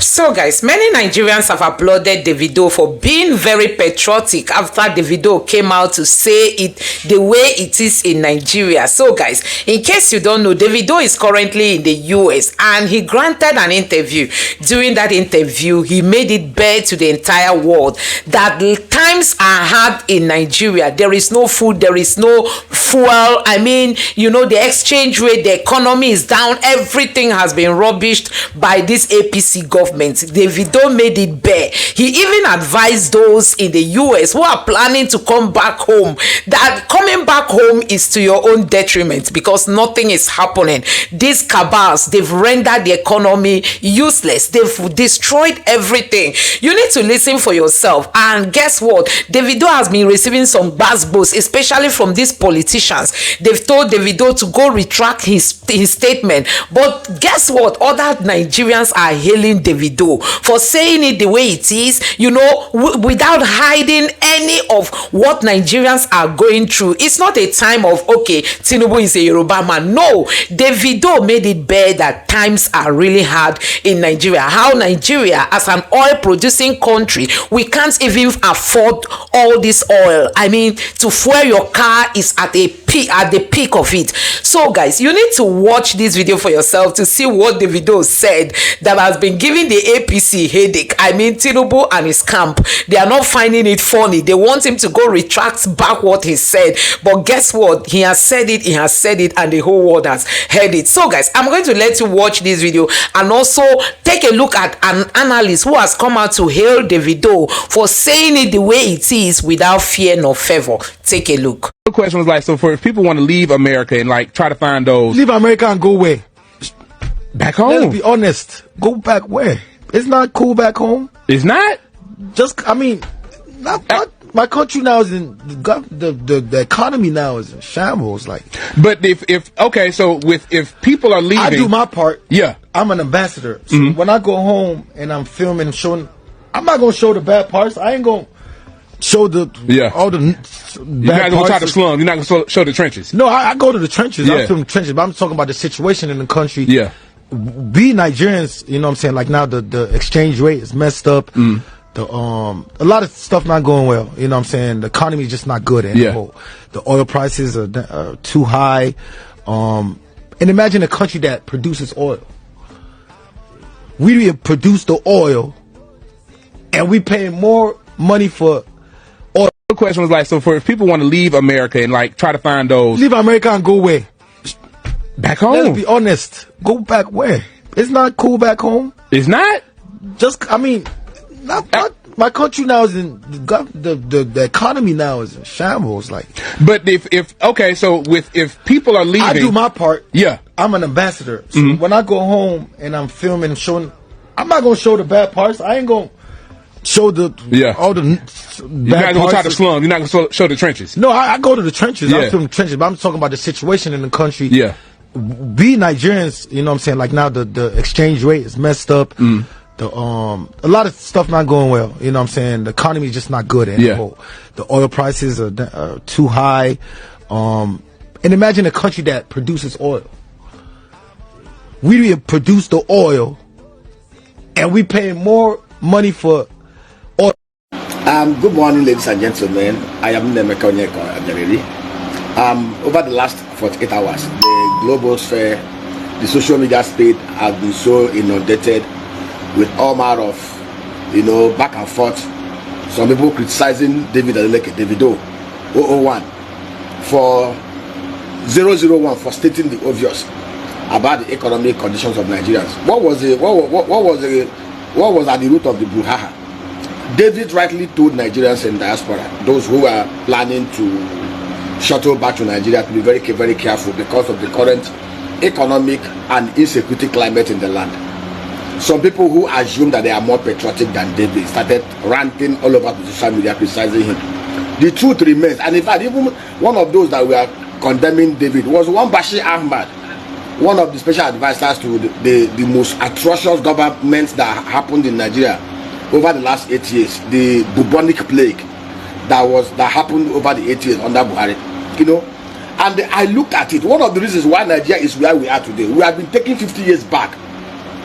So guys, many Nigerians have applauded Davido for being very patriotic after Davido came out to say it the way it is in Nigeria. So guys, in case you don't know, Davido is currently in the US and he granted an interview. During that interview, he made it bare to the entire world that times are hard in Nigeria. There is no food, there is no fuel. I mean, you know, the exchange rate, the economy is down. Everything has been rubbished by this APC government. Davido made it bare. He even advised those in the US who are planning to come back home that coming back home is to your own detriment because nothing is happening. These cabals, they've rendered the economy useless. They've destroyed everything. You need to listen for yourself. And guess what? Davido has been receiving some bass, especially from these politicians. They've told Davido to go retract his statement. But guess what? Other Nigerians are hailing Davido for saying it the way it is, you know, without hiding any of what Nigerians are going through. It's not a time of, okay, Tinubu is a Yoruba man. No, Davido made it bare that times are really hard in Nigeria. How Nigeria, as an oil producing country, we can't even afford all this oil. I mean, to fuel your car is at the peak of it. So guys, you need to watch this video for yourself to see what Davido said that has been giving the APC headache. I mean, Tinubu and his camp, they are not finding it funny. They want him to go retract back what he said. But guess what? He has said it, and the whole world has heard it. So guys, I'm going to let you watch this video and also take a look at an analyst who has come out to hail Davido for saying it the way it is without fear nor favor. Take a look. The question was like, so for if people want to leave America and like try to find those, leave America and go where? Back home. Let's be honest. Go back where? It's not cool back home. It's not. Just, I mean, my country now is in the economy now is in shambles. Like, but if okay, so if people are leaving, I do my part. Yeah, I'm an ambassador. So when I go home and I'm filming, showing, I'm not gonna show the bad parts. I ain't gonna show all the You're not gonna try to slum. You're not gonna show the trenches. No, I go to the trenches. I film the trenches, but I'm talking about the situation in the country. Yeah. Be Nigerians, you know what I'm saying? Like now the exchange rate is messed up. A lot of stuff not going well. You know what I'm saying? The economy is just not good anymore. The oil prices are too high. And imagine a country that produces oil. We produce the oil, and we pay more money for oil. The question was like, so for if people want to leave America and like try to find those, leave America and go where? Back home. Let's be honest. Go back where? It's not cool back home. It's not. Just, I mean, my country now is in the economy now is in shambles. Like, but if okay, so if people are leaving, I do my part. Yeah, I'm an ambassador. So when I go home and I'm filming, showing, I'm not gonna show the bad parts. I ain't gonna show all the You're not gonna try to slum. You're not gonna show the trenches. No, I go to the trenches. I film the trenches, but I'm talking about the situation in the country. Yeah. Be Nigerians, you know what I'm saying? Like now the exchange rate is messed up. A lot of stuff not going well. You know what I'm saying? The economy is just not good anymore. The oil prices are too high. And imagine a country that produces oil. We produce the oil, and we pay more money for oil. Good morning, ladies and gentlemen. I am Nemeka Onyeka. Over the last 48 hours, the global sphere, the social media state has been so inundated with all manner of, you know, back and forth. Some people criticizing Davido 001 for 001 for stating the obvious about the economic conditions of Nigerians. What was at the root of the brouhaha? David rightly told Nigerians in diaspora, those who are planning to shuttle back to Nigeria, to be very, very careful because of the current economic and insecurity climate in the land. Some people who assume that they are more patriotic than David started ranting all over the social media criticizing him. The truth remains, and in fact, even one of those that were condemning David was one Bashir Ahmad, one of the special advisors to the most atrocious governments that happened in Nigeria over the last 8 years, the bubonic plague that happened over the 8 years under Buhari, you know. And I looked at it. One of the reasons why Nigeria is where we are today, we have been taken 50 years back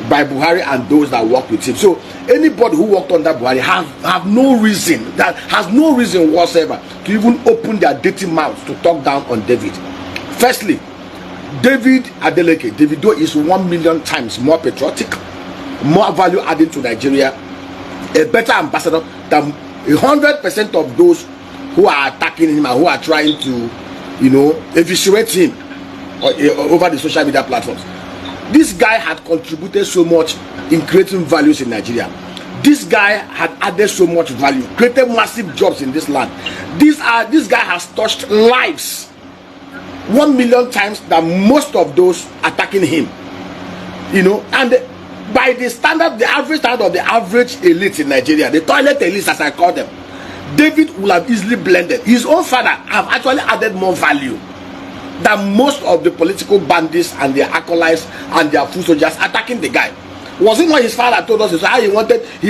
by Buhari and those that work with him. So anybody who worked under Buhari have no reason, that has no reason whatsoever to even open their dirty mouths to talk down on David. Firstly, David Adeleke, Davido, is 1 million times more patriotic, more value adding to Nigeria, a better ambassador than 100% of those who are attacking him and who are trying to, eviscerate him over the social media platforms. This guy had contributed so much in creating values in Nigeria. This guy had added so much value, created massive jobs in this land. This guy has touched lives 1 million times than most of those attacking him. And by the standard, the average standard of the average elite in Nigeria, the toilet elites as I call them, David will have easily blended. His own father have actually added more value than most of the political bandits and their acolytes and their foot soldiers attacking the guy. Was it not his father told us how he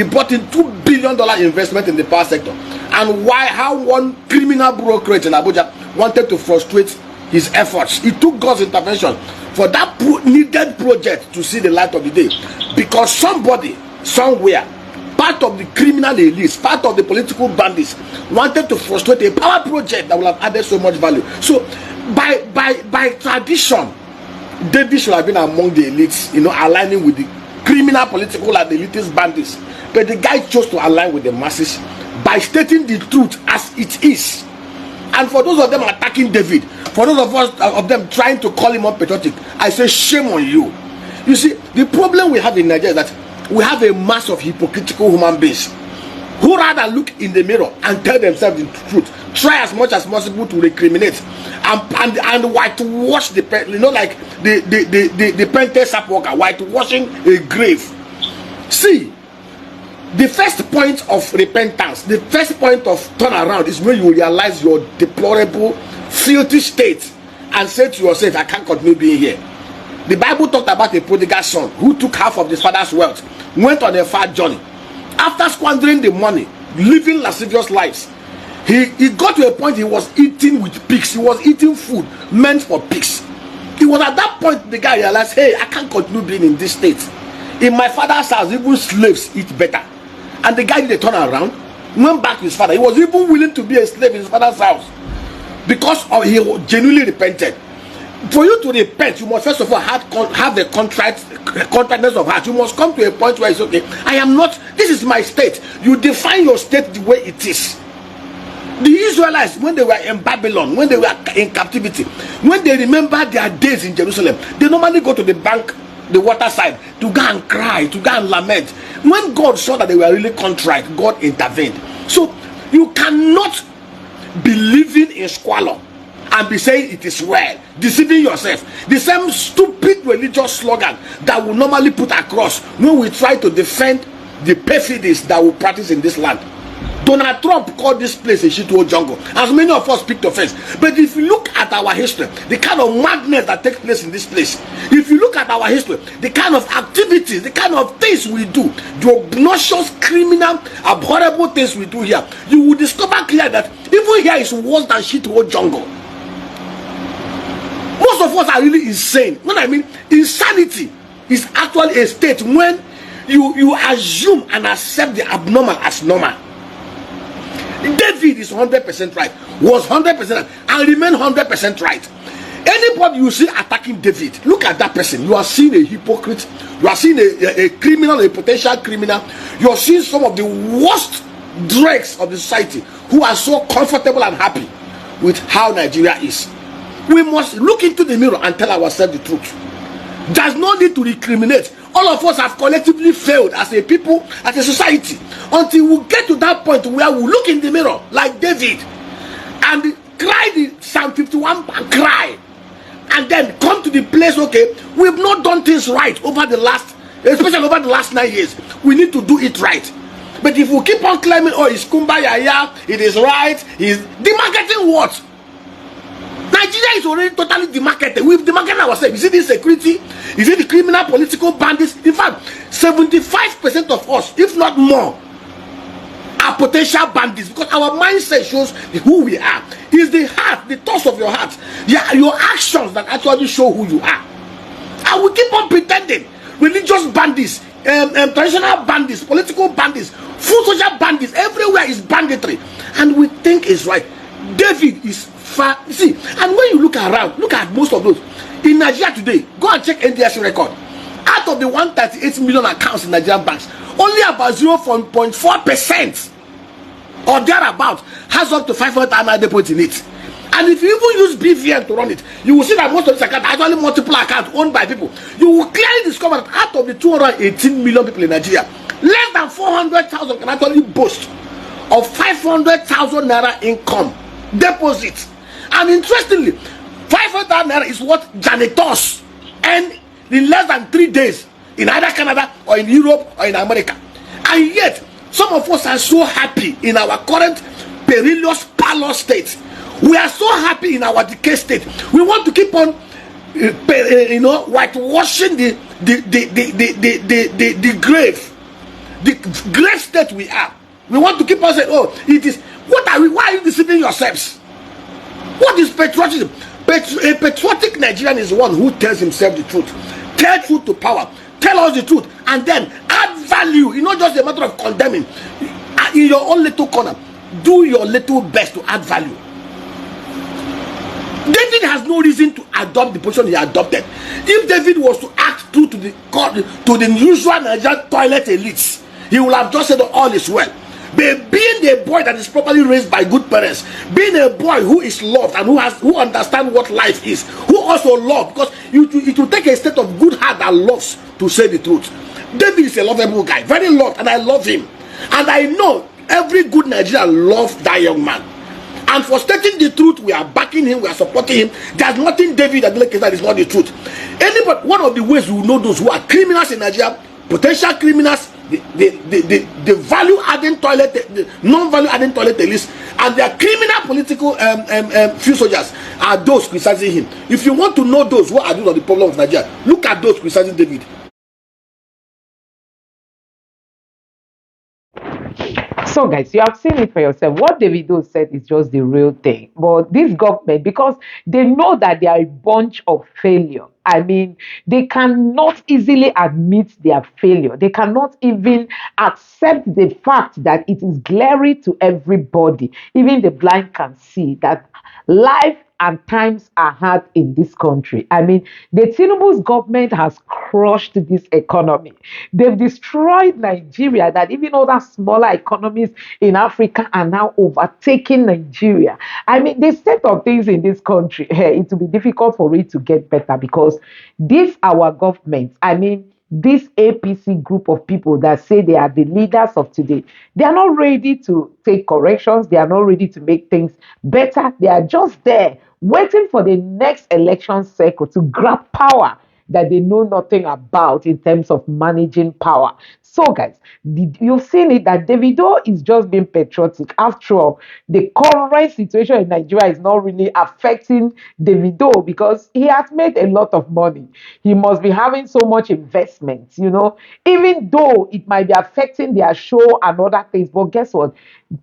brought in $2 billion investment in the power sector, and how one criminal bureaucrat in Abuja wanted to frustrate his efforts? It took God's intervention for that needed project to see the light of the day, because somebody somewhere, part of the criminal elites, part of the political bandits, wanted to frustrate a power project that will have added so much value. So by tradition, David should have been among the elites, aligning with the criminal, political, and elitist bandits. But the guy chose to align with the masses by stating the truth as it is. And for those of them attacking David, for those of them trying to call him unpatriotic, I say shame on you. You see, the problem we have in Nigeria is that we have a mass of hypocritical human beings who rather look in the mirror and tell themselves the truth, try as much as possible to recriminate and whitewash the like the Pente sap worker whitewashing a grave. See, the first point of repentance, the first point of turnaround is when you realize your deplorable, filthy state and say to yourself, I can't continue being here. The Bible talked about a prodigal son who took half of his father's wealth, went on a far journey. After squandering the money, living lascivious lives, he got to a point he was eating with pigs. He was eating food meant for pigs. It was at that point the guy realized, hey, I can't continue being in this state. In my father's house, even slaves eat better. And the guy did a turn around, went back to his father. He was even willing to be a slave in his father's house because he genuinely repented. For you to repent, you must first of all have a contriteness of heart. You must come to a point where it's okay, I am not, this is my state. You define your state the way it is. The Israelites, when they were in Babylon, when they were in captivity, when they remember their days in Jerusalem, they normally go to the bank, the water side, to go and cry, to go and lament. When God saw that they were really contrite, God intervened. So you cannot be living in squalor and be saying it is well, deceiving yourself. The same stupid religious slogan that we normally put across when we try to defend the perfidies that we practice in this land. Donald Trump called this place a shithole jungle, as many of us picked offense. But if you look at our history, the kind of madness that takes place in this place, if you look at our history, the kind of activities, the kind of things we do, the obnoxious, criminal, abhorrible things we do here, you will discover clearly that even here is worse than shithole jungle. Most of us are really insane. When I mean insanity is actually a state when you assume and accept the abnormal as normal. David is 100% right, was 100% right, and remain 100% right. Anybody you see attacking David, look at that person. You are seeing a hypocrite, you are seeing a criminal, a potential criminal. You are seeing some of the worst dregs of the society who are so comfortable and happy with how Nigeria is. We must look into the mirror and tell ourselves the truth. There's no need to recriminate. All of us have collectively failed as a people, as a society, until we get to that point where we look in the mirror like David and cry the Psalm 51 and cry, and then come to the place, okay, we've not done things right over the last, especially over the last 9 years. We need to do it right. But if we keep on claiming, oh, it's kumbaya, it is right, he's demarketing what? Nigeria is already totally demarketed. We've demarketed ourselves. Is it the security? Is it the criminal political bandits? In fact, 75% of us, if not more, are potential bandits, because our mindset shows who we are. It's the heart, the thoughts of your heart, your actions that actually show who you are. And we keep on pretending. religious bandits, traditional bandits, political bandits, full social bandits. Everywhere is banditry, and we think it's right. David is far. See, and when you look around, look at most of those in Nigeria today. Go and check NDS record. Out of the 138 million accounts in Nigerian banks, only about 0.4% or thereabout has up to 500 naira deposit in it. And if you even use BVN to run it, you will see that most of these accounts are actually multiple accounts owned by people. You will clearly discover that out of the 218 million people in Nigeria, less than 400,000 can actually boast of 500,000 naira income deposit. And interestingly, 500,000 naira is what janitors earn in less than 3 days in either Canada or in Europe or in America. And yet, some of us are so happy in our current perilous parlor state. We are so happy in our decay state. We want to keep on, whitewashing the grave state we are. We want to keep on saying, oh, it is. What are we? Why are you deceiving yourselves? What is patriotism? A patriotic Nigerian is the one who tells himself the truth. Tell truth to power. Tell us the truth, and then add value. It's not just a matter of condemning. In your own little corner, do your little best to add value. David has no reason to adopt the position he adopted. If David was to act true to the usual Nigerian toilet elites, he would have just said all is well. But being a boy that is properly raised by good parents, being a boy who is loved and who understands what life is, who also loves, because it will take a state of good heart that loves to say the truth. David is a lovable guy, very loved, and I love him. And I know every good Nigerian loves that young man. And for stating the truth, we are backing him, we are supporting him. There's nothing David that is not the truth. Anybody, one of the ways we will know those who are criminals in Nigeria, potential criminals, the value adding toilet, the non-value adding toilet list, and their criminal political few soldiers are those criticizing him. If you want to know those who are doing on the problem of Nigeria, look at those criticizing David. So, guys, you have seen it for yourself. What Davido said is just the real thing. But this government, because they know that they are a bunch of failure. I mean, they cannot easily admit their failure. They cannot even accept the fact that it is glaring to everybody. Even the blind can see that life and times are hard in this country. I mean, the Tinubu's government has crushed this economy. They've destroyed Nigeria, that even other smaller economies in Africa are now overtaking Nigeria. I mean, the state of things in this country, it will be difficult for it to get better because this, our government, I mean, this APC group of people that say they are the leaders of today, they are not ready to take corrections. They are not ready to make things better. They are just there waiting for the next election cycle to grab power that they know nothing about in terms of managing power. So, guys, you've seen it that Davido is just being patriotic. After all, the current situation in Nigeria is not really affecting Davido because he has made a lot of money. He must be having so much investment, even though it might be affecting their show and other things. But guess what?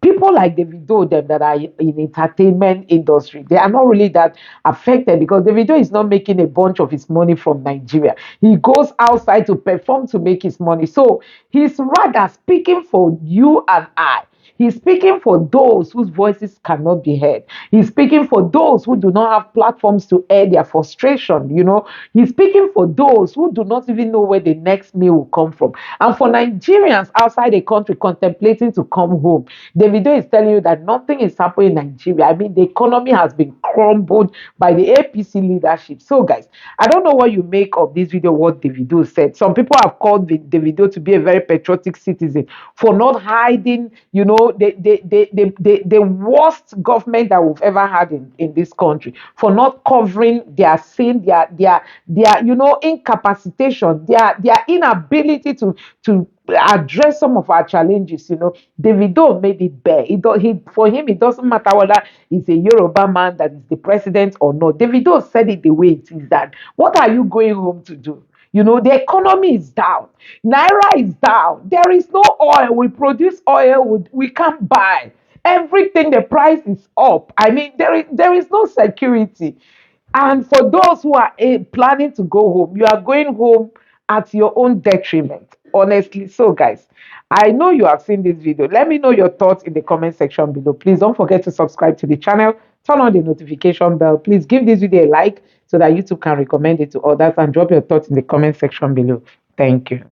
People like Davido, them that are in entertainment industry, they are not really that affected because Davido is not making a bunch of his money from Nigeria. He goes outside to perform to make his money. So he's rather speaking for you and I. He's speaking for those whose voices cannot be heard. He's speaking for those who do not have platforms to air their frustration, He's speaking for those who do not even know where the next meal will come from. And for Nigerians outside the country contemplating to come home, Davido is telling you that nothing is happening in Nigeria. I mean, the economy has been crumbled by the APC leadership. So, guys, I don't know what you make of this video, what Davido said. Some people have called Davido to be a very patriotic citizen for not hiding, the worst government that we've ever had in this country, for not covering their sin, their incapacitation, their inability to address some of our challenges. Davido made it bare. For him, it doesn't matter whether he's a Yoruba man that is the president or not. Davido said it the way it is, that what are you going home to do? The economy is down. Naira is down. There is no oil. We produce oil. We can't buy. Everything, the price is up. I mean, there is no security. And for those who are planning to go home, you are going home at your own detriment. Honestly. So, guys, I know you have seen this video. Let me know your thoughts in the comment section below. Please don't forget to subscribe to the channel. Turn on the notification bell. Please give this video a like so that YouTube can recommend it to others, and drop your thoughts in the comment section below. Thank you.